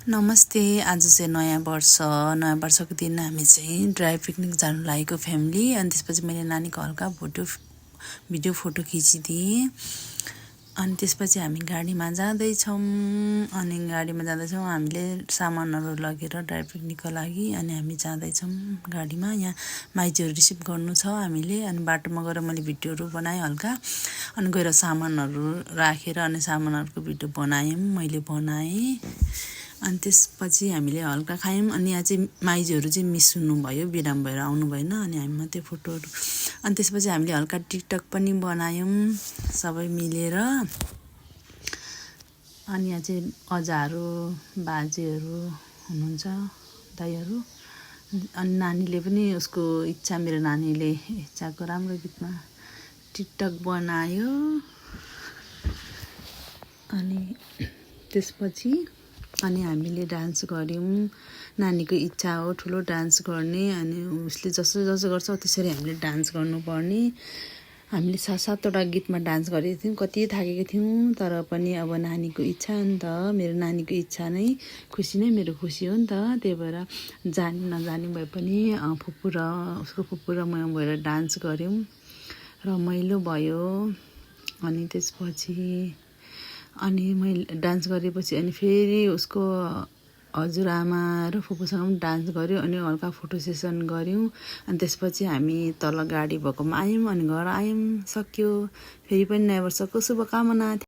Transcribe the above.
नमस्ते। आज चाहिँ नयाँ वर्षको दिन हामी चाहिँ ड्राई पिकनिक जानु लागेको फ्यामिली। अनि त्यसपछि मैले नानीको हल्का भिडियो फोटो खिचिदिएँ। अनि त्यसपछि हामी गाडीमा जाँदैछौँ। हामीले सामानहरू लगेर ड्राई पिकनिकको लागि। अनि हामी जाँदैछौँ गाडीमा। यहाँ माइतीहरू रिसिभ गर्नु छ हामीले। अनि बाटोमा गएर मैले भिडियोहरू बनाएँ हल्का। अनि गएर सामानहरू राखेर अनि सामानहरूको भिडियो मैले बनाएँ। अनि त्यसपछि हामीले हल्का खायौँ। अनि यहाँ चाहिँ माइजूहरू चाहिँ मिस हुनुभयो, बिराम भएर आउनु भएन। अनि हामी मात्रै फोटोहरू। अनि त्यसपछि हामीले हल्का टिकटक पनि बनायौँ सबै मिलेर। अनि यहाँ चाहिँ अजाहरू, बाजेहरू हुनुहुन्छ, दाइहरू। अनि नानीले पनि उसको इच्छा, मेरो नानीले इच्छाको राम्रो गीतमा टिकटक बनायो। अनि त्यसपछि हामीले डान्स गऱ्यौँ। नानीको इच्छा हो ठुलो डान्स गर्ने। अनि उसले जसो गर्छ त्यसरी हामीले डान्स गर्नुपर्ने। हामीले 7-7वटा गीतमा डान्स गरेको थियौँ। कति थाकेको थियौँ, तर पनि अब नानीको इच्छा हो नि त। मेरो नानीको इच्छा नै खुसी नै मेरो खुसी हो नि त। त्यही भएर जानी नजानी भए पनि उसको फुपू र म भएर डान्स गऱ्यौँ, रमाइलो भयो। अनि त्यसपछि मैले डान्स गरेपछि अनि फेरि उसको हजुरआमा र फुपूसँग पनि डान्स गऱ्यो। अनि हल्का फोटो सेसन गऱ्यौँ। अनि त्यसपछि हामी तल गाडी भएकोमा आयौँ। अनि घर आयौँ, सक्यो। फेरि पनि नयाँ वर्षको शुभकामना।